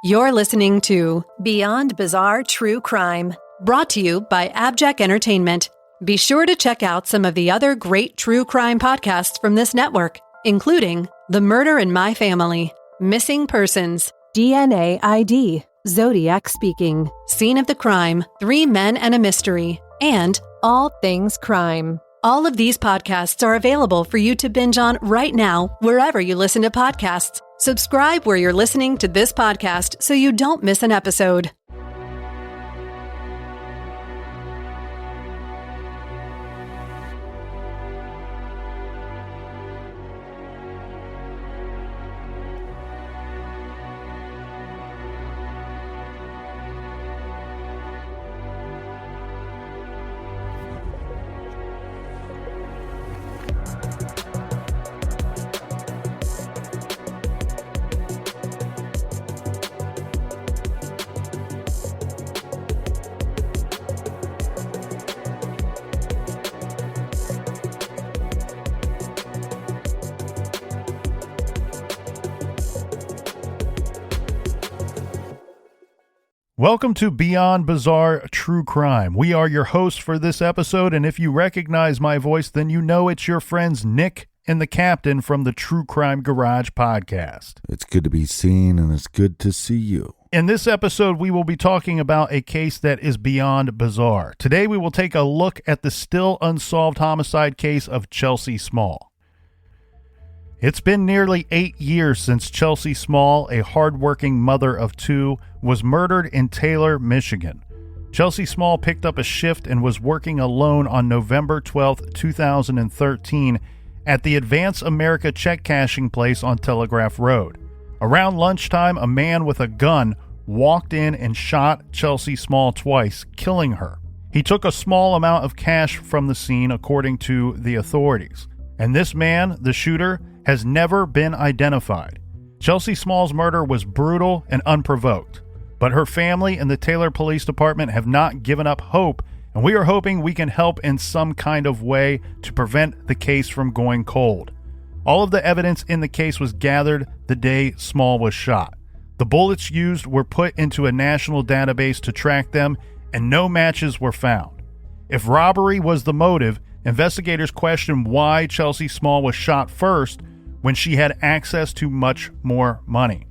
You're listening to Beyond Bizarre True Crime, brought to you by AbJack Entertainment. Be sure to check out some of the other great true crime podcasts from this network, including The Murder in My Family, Missing Persons, DNA ID, Zodiac Speaking, Scene of the Crime, 3 Men and a Mystery, and All Things Crime. All of these podcasts are available for you to binge on right now, wherever you listen to podcasts. Subscribe where you're listening to this podcast so you don't miss an episode. Welcome to Beyond Bizarre True Crime. We are your hosts for this episode, and if you recognize my voice, then you know it's your friends Nick and the Captain from the True Crime Garage podcast. It's good to be seen, and it's good to see you. In this episode, we will be talking about a case that is beyond bizarre. Today, we will take a look at the still unsolved homicide case of Chelsea Small. It's been nearly 8 years since Chelsea Small, a hardworking mother of 2, was murdered in Taylor, Michigan. Chelsea Small picked up a shift and was working alone on November 12, 2013 at the Advance America check cashing place on Telegraph Road. Around lunchtime, a man with a gun walked in and shot Chelsea Small twice, killing her. He took a small amount of cash from the scene, according to the authorities. And this man, the shooter, has never been identified. Chelsea Small's murder was brutal and unprovoked, but her family and the Taylor Police Department have not given up hope, and we are hoping we can help in some kind of way to prevent the case from going cold. All of the evidence in the case was gathered the day Small was shot. The bullets used were put into a national database to track them, and no matches were found. If robbery was the motive, investigators questioned why Chelsea Small was shot first when she had access to much more money.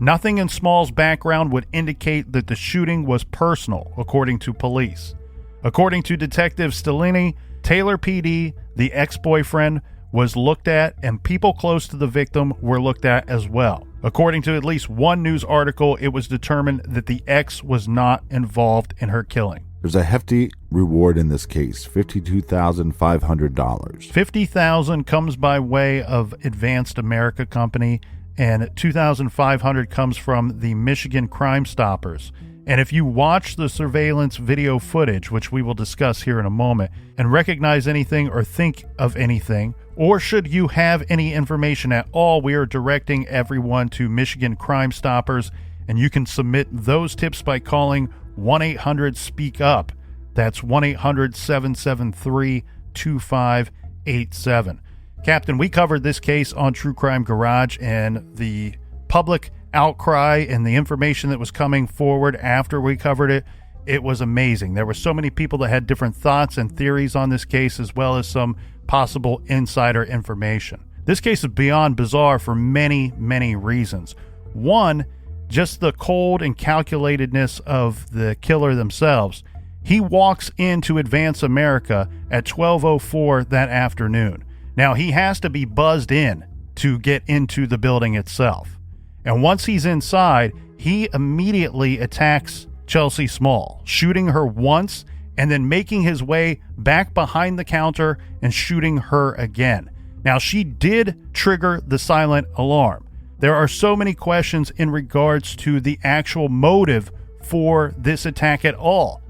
Nothing in Small's background would indicate that the shooting was personal, according to police. According to Detective Stellini, Taylor PD, the ex-boyfriend, was looked at, and people close to the victim were looked at as well. According to at least one news article, it was determined that the ex was not involved in her killing. There's a hefty reward in this case, $52,500. $50,000 comes by way of Advanced America Company, and $2,500 comes from the Michigan Crime Stoppers. And if you watch the surveillance video footage, which we will discuss here in a moment, and recognize anything or think of anything, or should you have any information at all, we are directing everyone to Michigan Crime Stoppers, and you can submit those tips by calling 1-800-SPEAK-UP. That's 1-800-773-2587. Captain, we covered this case on True Crime Garage, and the public outcry and the information that was coming forward after we covered it, it was amazing. There were so many people that had different thoughts and theories on this case, as well as some possible insider information. This case is beyond bizarre for many, many reasons. One, just the cold and calculatedness of the killer themselves. He walks into Advance America at 12:04 that afternoon. Now, he has to be buzzed in to get into the building itself. And once he's inside, he immediately attacks Chelsea Small, shooting her once and then making his way back behind the counter and shooting her again. Now, she did trigger the silent alarm. There are so many questions in regards to the actual motive for this attack at all.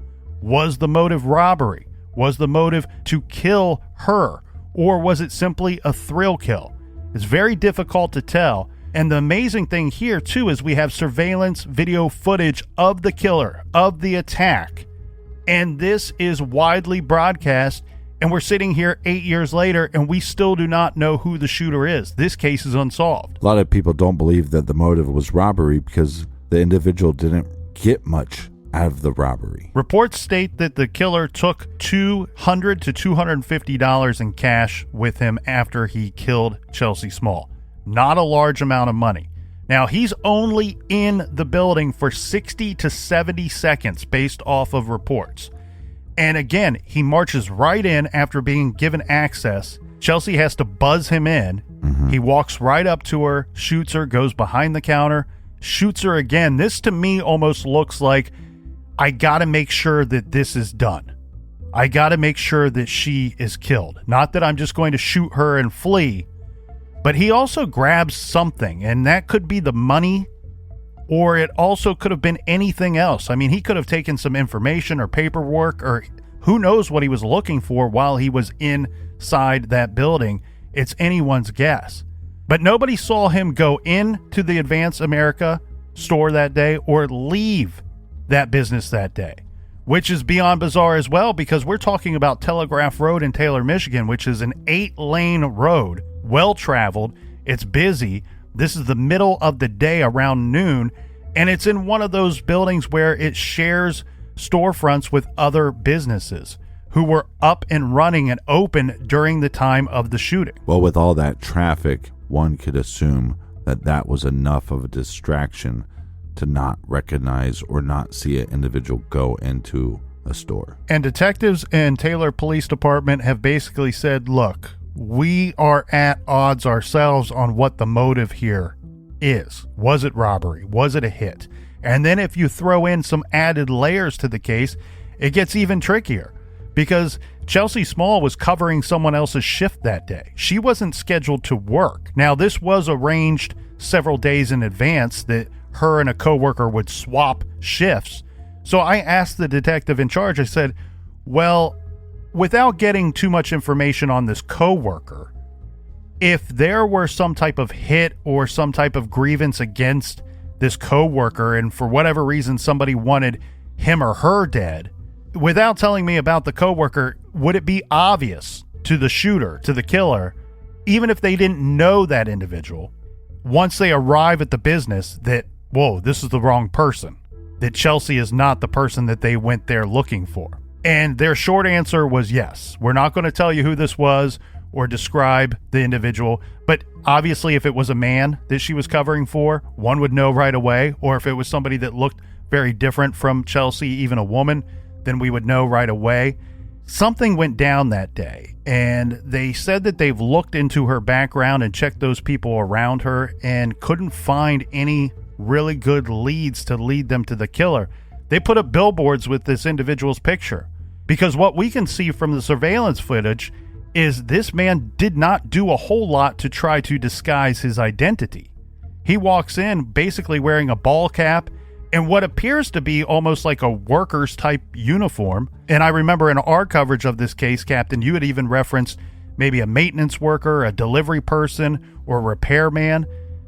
Was the motive robbery? Was the motive to kill her? Or was it simply a thrill kill? It's very difficult to tell. And the amazing thing here, too, is we have surveillance video footage of the killer, of the attack. And this is widely broadcast. And we're sitting here 8 years later, and we still do not know who the shooter is. This case is unsolved. A lot of people don't believe that the motive was robbery because the individual didn't get much out of the robbery. Reports state that the killer took $200 to $250 in cash with him after he killed Chelsea Small. Not a large amount of money. Now, he's only in the building for 60 to 70 seconds based off of reports. And again, he marches right in after being given access. Chelsea has to buzz him in. He walks right up to her, shoots her, goes behind the counter, shoots her again. This to me almost looks like, I got to make sure that this is done. I got to make sure that she is killed. Not that I'm just going to shoot her and flee. But he also grabs something, and that could be the money, or it also could have been anything else. I mean, he could have taken some information or paperwork, or who knows what he was looking for while he was inside that building. It's anyone's guess. But nobody saw him go into the Advance America store that day or leave that business that day, which is beyond bizarre as well, because we're talking about Telegraph Road in Taylor, Michigan, which is an 8-lane road, well-traveled. It's busy. This is the middle of the day around noon, and it's in one of those buildings where it shares storefronts with other businesses who were up and running and open during the time of the shooting. Well, with all that traffic, one could assume that that was enough of a distraction to not recognize or not see an individual go into a store. And detectives and Taylor Police Department have basically said, look, we are at odds ourselves on what the motive here is. Was it robbery? Was it a hit? And then if you throw in some added layers to the case, it gets even trickier, because Chelsea Small was covering someone else's shift that day. She wasn't scheduled to work. Now, this was arranged several days in advance that her and a coworker would swap shifts. So I asked the detective in charge, I said, well, without getting too much information on this coworker, if there were some type of hit or some type of grievance against this coworker, and for whatever reason somebody wanted him or her dead, without telling me about the coworker, would it be obvious to the shooter, to the killer, even if they didn't know that individual, once they arrive at the business, that, whoa, this is the wrong person, that Chelsea is not the person that they went there looking for? And their short answer was yes. We're not going to tell you who this was or describe the individual, but obviously if it was a man that she was covering for, one would know right away, or if it was somebody that looked very different from Chelsea, even a woman, then we would know right away. Something went down that day, and they said that they've looked into her background and checked those people around her and couldn't find any really good leads to lead them to the killer. They put up billboards with this individual's picture, because what we can see from the surveillance footage is this man did not do a whole lot to try to disguise his identity. He walks in basically wearing a ball cap and what appears to be almost like a worker's type uniform. And I remember in our coverage of this case, Captain, you had even referenced maybe a maintenance worker, a delivery person, or a repairman.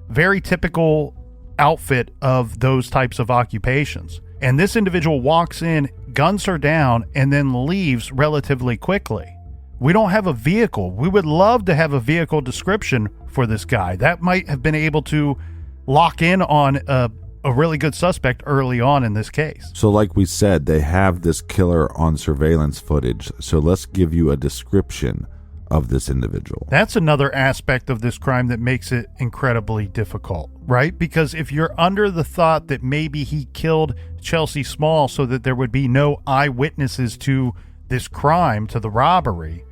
Very typical outfit of those types of occupations. And this individual walks in, guns her down, and then leaves relatively quickly. We don't have a vehicle. We would love to have a vehicle description for this guy. That might have been able to lock in on a really good suspect early on in this case. So like we said, they have this killer on surveillance footage. So let's give you a description of this individual. That's another aspect of this crime that makes it incredibly difficult, right? Because if you're under the thought that maybe he killed Chelsea Small so that there would be no eyewitnesses to this crime, to the robbery,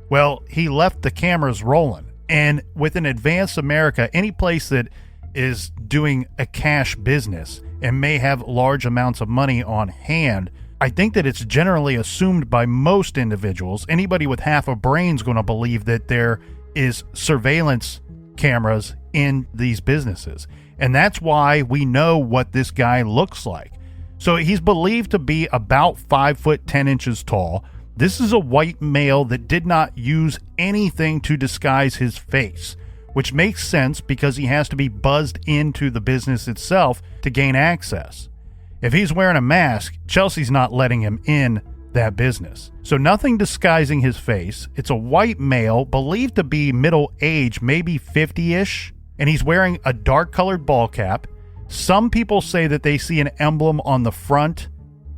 well, he left the cameras rolling. And with an Advance America, any place that is doing a cash business and may have large amounts of money on hand, I think that it's generally assumed by most individuals, anybody with half a brain's going to believe that there is surveillance cameras in these businesses. And that's why we know what this guy looks like. So he's believed to be about 5 foot 10 inches tall. This is a white male that did not use anything to disguise his face, which makes sense because he has to be buzzed into the business itself to gain access. If he's wearing a mask, Chelsea's not letting him in that business. So nothing disguising his face. It's a white male, believed to be middle age, maybe 50-ish, and he's wearing a dark-colored ball cap. Some people say that they see an emblem on the front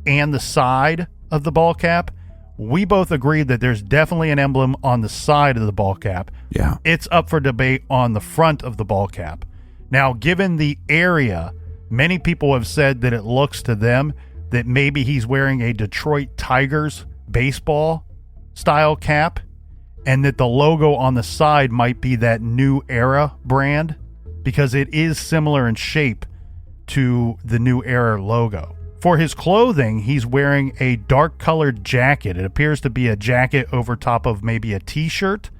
and the side of the ball cap. We both agree that there's definitely an emblem on the side of the ball cap. Yeah. It's up for debate on the front of the ball cap. Now, given the area, many people have said that it looks to them that maybe he's wearing a Detroit Tigers baseball style cap, and that the logo on the side might be that New Era brand, because it is similar in shape to the New Era logo. For his clothing, he's wearing a dark colored jacket. It appears to be a jacket over top of maybe a t-shirt.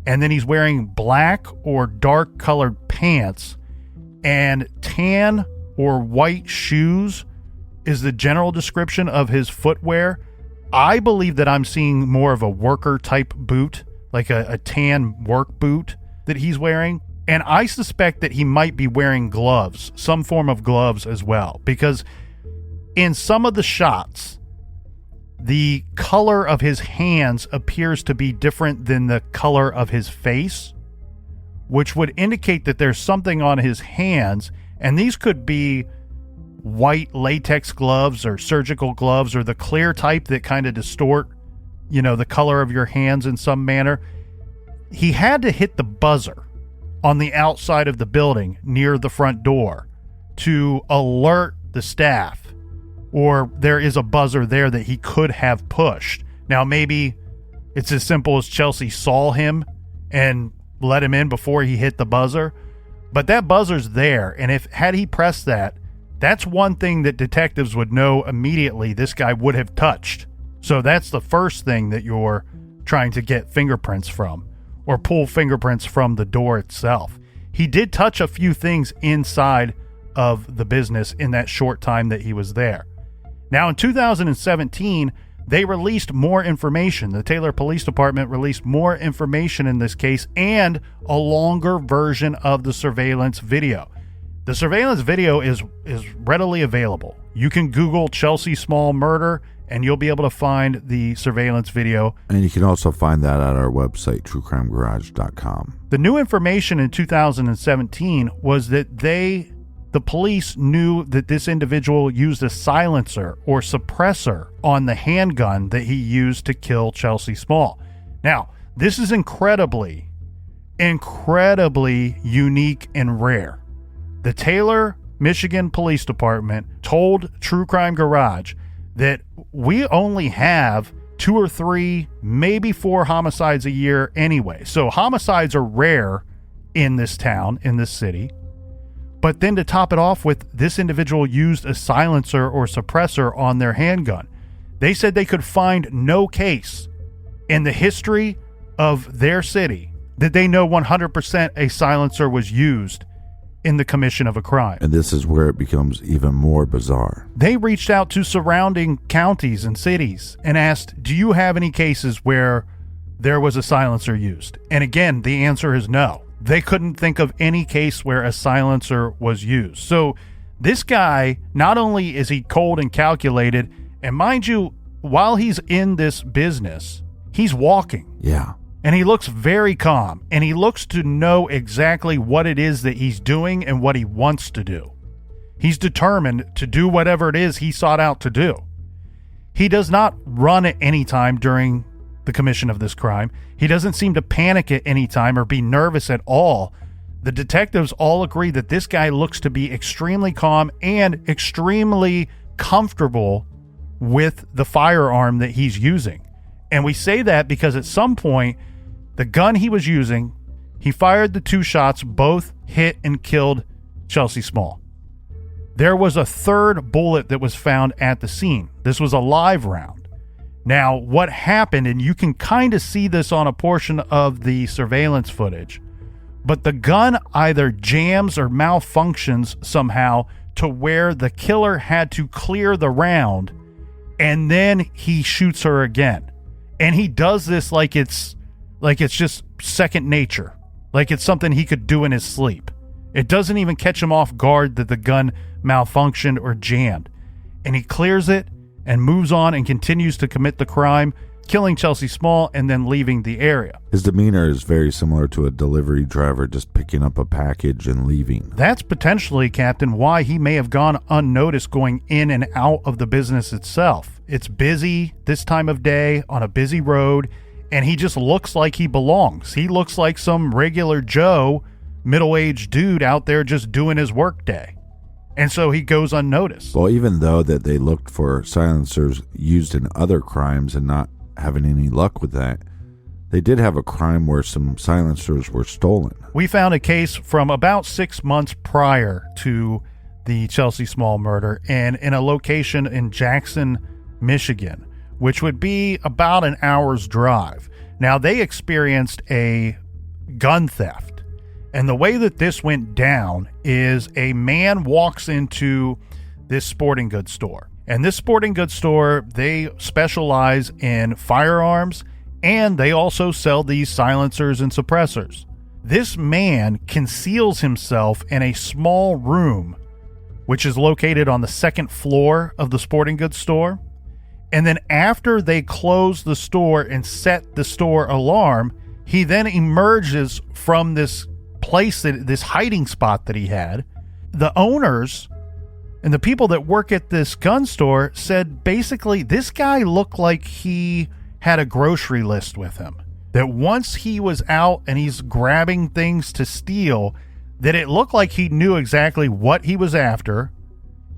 And then he's wearing black or dark colored pants, and tan or white shoes is the general description of his footwear. I believe that I'm seeing more of a worker type boot, like a tan work boot that he's wearing. And I suspect that he might be wearing gloves, some form of gloves as well, because in some of the shots, the color of his hands appears to be different than the color of his face, which would indicate that there's something on his hands. And these could be white latex gloves or surgical gloves, or the clear type that kind of distort, the color of your hands in some manner. He had to hit the buzzer on the outside of the building near the front door to alert the staff, or there is a buzzer there that he could have pushed. Now, maybe it's as simple as Chelsea saw him and let him in before he hit the buzzer, but that buzzer's there. And had he pressed that, that's one thing that detectives would know immediately this guy would have touched. So that's the first thing that you're trying to get fingerprints from, or pull fingerprints from the door itself. He did touch a few things inside of the business in that short time that he was there. Now, in 2017, they released more information. The Taylor Police Department released more information in this case, and a longer version of the surveillance video. The surveillance video is readily available. You can Google Chelsea Small murder, and you'll be able to find the surveillance video. And you can also find that at our website, truecrimegarage.com. The new information in 2017 was that the police knew that this individual used a silencer or suppressor on the handgun that he used to kill Chelsea Small. Now, this is incredibly unique and rare. The Taylor, Michigan Police Department told True Crime Garage that we only have 2 or 3, maybe 4 homicides a year anyway. So homicides are rare in this town, in this city. But then to top it off with, this individual used a silencer or suppressor on their handgun. They said they could find no case in the history of their city that they know 100% a silencer was used in the commission of a crime. And this is where it becomes even more bizarre. They reached out to surrounding counties and cities and asked, do you have any cases where there was a silencer used? And again, the answer is no. They couldn't think of any case where a silencer was used. So this guy, not only is he cold and calculated, and mind you, while he's in this business, he's walking. Yeah. And he looks very calm, and he looks to know exactly what it is that he's doing and what he wants to do. He's determined to do whatever it is he sought out to do. He does not run at any time during the commission of this crime. He doesn't seem to panic at any time or be nervous at all. The detectives all agree that this guy looks to be extremely calm and extremely comfortable with the firearm that he's using. And we say that because at some point, the gun he was using, he fired the 2 shots, both hit and killed Chelsea Small. There was a third bullet that was found at the scene. This was a live round. Now, what happened, and you can kind of see this on a portion of the surveillance footage, but the gun either jams or malfunctions somehow to where the killer had to clear the round, and then he shoots her again. And he does this like it's just second nature, like it's something he could do in his sleep. It doesn't even catch him off guard that the gun malfunctioned or jammed. And he clears it and moves on and continues to commit the crime. killing Chelsea Small and then leaving the area. His demeanor is very similar to a delivery driver just picking up a package and leaving. That's potentially, Captain, why he may have gone unnoticed going in and out of the business itself. It's busy this time of day on a busy road, and he just looks like he belongs. He looks like some regular Joe, middle-aged dude out there just doing his work day. And so he goes unnoticed. Well, even though that they looked for silencers used in other crimes and not having any luck with that, they did have a crime where some silencers were stolen. We found a case from about 6 months prior to the Chelsea Small murder, and in a location in Jackson, Michigan, which would be about an hour's drive. Now, they experienced a gun theft. And the way that this went down is a man walks into this sporting goods store. And this sporting goods store, they specialize in firearms, and they also sell these silencers and suppressors. This man conceals himself in a small room, which is located on the second floor of the sporting goods store. And then after they close the store and set the store alarm, he then emerges from this place, this hiding spot that he had. The owners and the people that work at this gun store said basically this guy looked like he had a grocery list with him. That once he was out and he's grabbing things to steal, that it looked like he knew exactly what he was after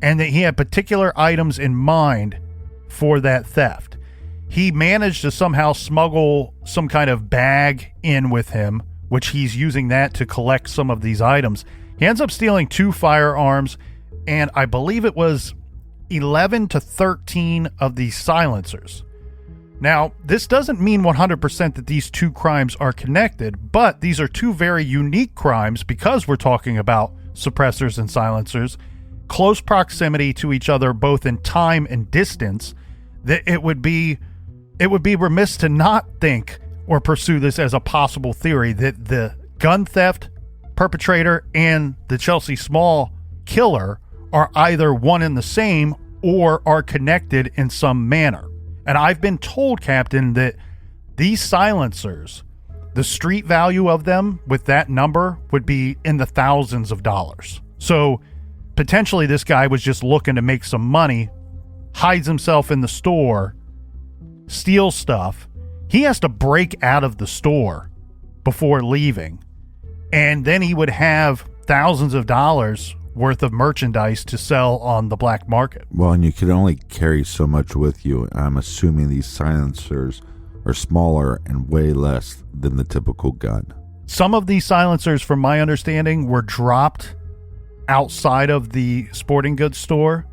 and that he had particular items in mind for that theft. He managed to somehow smuggle some kind of bag in with him, which he's using that to collect some of these items. He ends up stealing 2 firearms, and I believe it was 11 to 13 of these silencers. Now, this doesn't mean 100% that these 2 crimes are connected, but these are 2 very unique crimes because we're talking about suppressors and silencers, close proximity to each other both in time and distance, that it would be remiss to not think or pursue this as a possible theory that the gun theft perpetrator and the Chelsea Small killer are either one and the same or are connected in some manner. And I've been told, Captain, that these silencers, the street value of them with that number would be in the thousands of dollars. So potentially this guy was just looking to make some money, hides himself in the store, steals stuff. He has to break out of the store before leaving, and then he would have thousands of dollars worth of merchandise to sell on the black market. Well, and you can only carry so much with you. I'm assuming these silencers are smaller and way less than the typical gun. Some of these silencers, from my understanding, were dropped outside of the sporting goods store,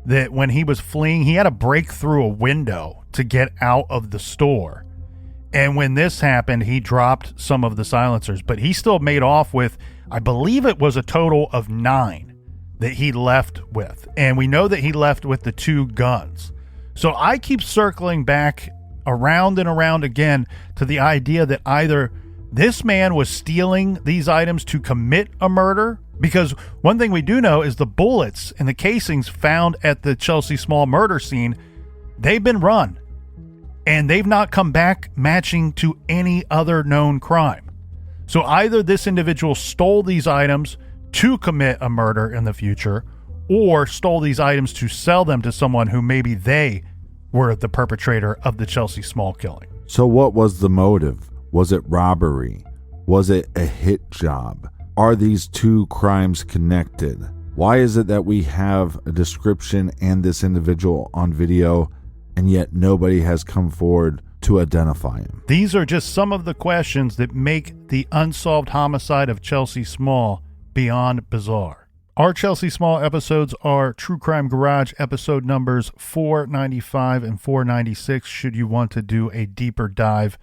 that when he was fleeing, he had to break through a window to get out of the store. And when this happened, he dropped some of the silencers, but he still made off with, I believe it was a total of 9 that he left with. And we know that he left with the 2 guns. So I keep circling back around and around again to the idea that either this man was stealing these items to commit a murder, because one thing we do know is the bullets and the casings found at the Chelsea Small murder scene, they've been run. And they've not come back matching to any other known crime. So either this individual stole these items to commit a murder in the future, or stole these items to sell them to someone who maybe they were the perpetrator of the Chelsea Small killing. So what was the motive? Was it robbery? Was it a hit job? Are these 2 crimes connected? Why is it that we have a description and this individual on video, and yet nobody has come forward to identify him? These are just some of the questions that make the unsolved homicide of Chelsea Small beyond bizarre. Our Chelsea Small episodes are True Crime Garage episode numbers 495 and 496, should you want to do a deeper dive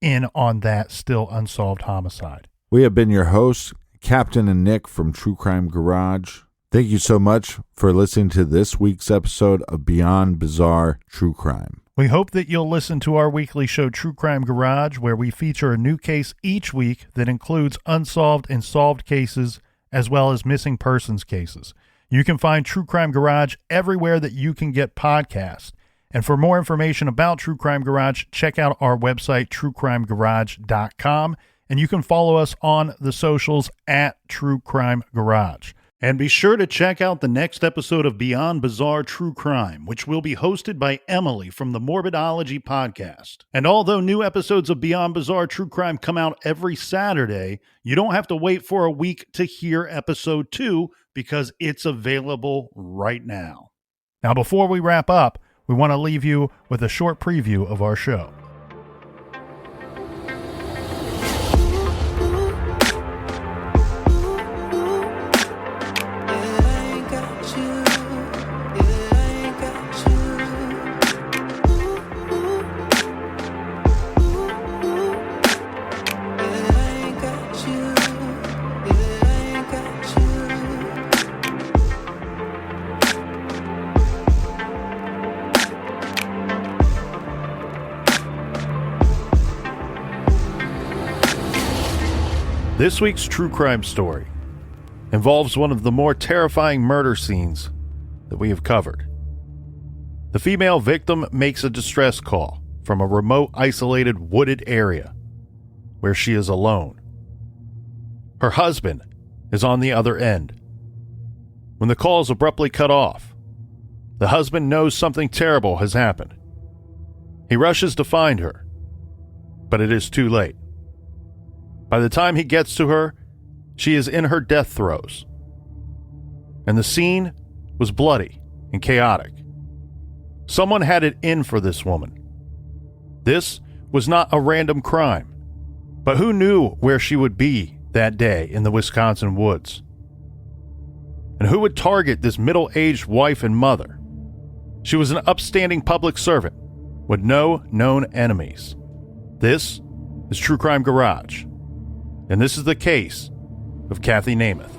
in on that still unsolved homicide. We have been your hosts, Captain and Nick from True Crime Garage. Thank you so much for listening to this week's episode of Beyond Bizarre True Crime. We hope that you'll listen to our weekly show, True Crime Garage, where we feature a new case each week that includes unsolved and solved cases, as well as missing persons cases. You can find True Crime Garage everywhere that you can get podcasts. And for more information about True Crime Garage, check out our website, truecrimegarage.com. And you can follow us on the socials at True Crime Garage. And be sure to check out the next episode of Beyond Bizarre True Crime, which will be hosted by Emily from the Morbidology podcast. And although new episodes of Beyond Bizarre True Crime come out every Saturday, you don't have to wait for a week to hear episode 2 because it's available right now. Now, before we wrap up, we want to leave you with a short preview of our show. This week's true crime story involves one of the more terrifying murder scenes that we have covered. The female victim makes a distress call from a remote, isolated, wooded area where she is alone. Her husband is on the other end. When the call is abruptly cut off, the husband knows something terrible has happened. He rushes to find her, but it is too late. By the time he gets to her, she is in her death throes. And the scene was bloody and chaotic. Someone had it in for this woman. This was not a random crime, but who knew where she would be that day in the Wisconsin woods? And who would target this middle-aged wife and mother? She was an upstanding public servant with no known enemies. This is True Crime Garage. And this is the case of Kathy Namath.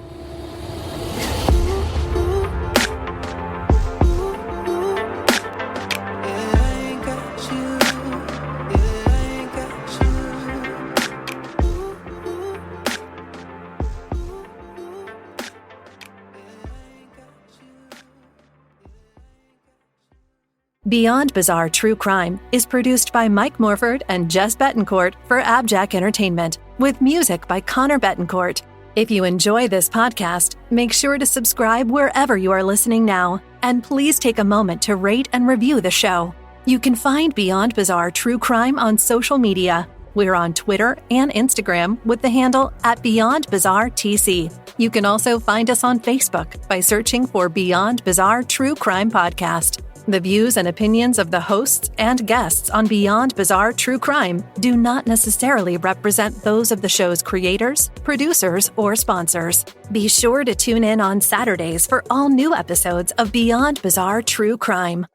Beyond Bizarre True Crime is produced by Mike Morford and Jess Betancourt for AbJack Entertainment, with music by Connor Betancourt. If you enjoy this podcast, make sure to subscribe wherever you are listening now, and please take a moment to rate and review the show. You can find Beyond Bizarre True Crime on social media. We're on Twitter and Instagram with the handle @BeyondBizarreTC. You can also find us on Facebook by searching for Beyond Bizarre True Crime Podcast. The views and opinions of the hosts and guests on Beyond Bizarre True Crime do not necessarily represent those of the show's creators, producers, or sponsors. Be sure to tune in on Saturdays for all new episodes of Beyond Bizarre True Crime.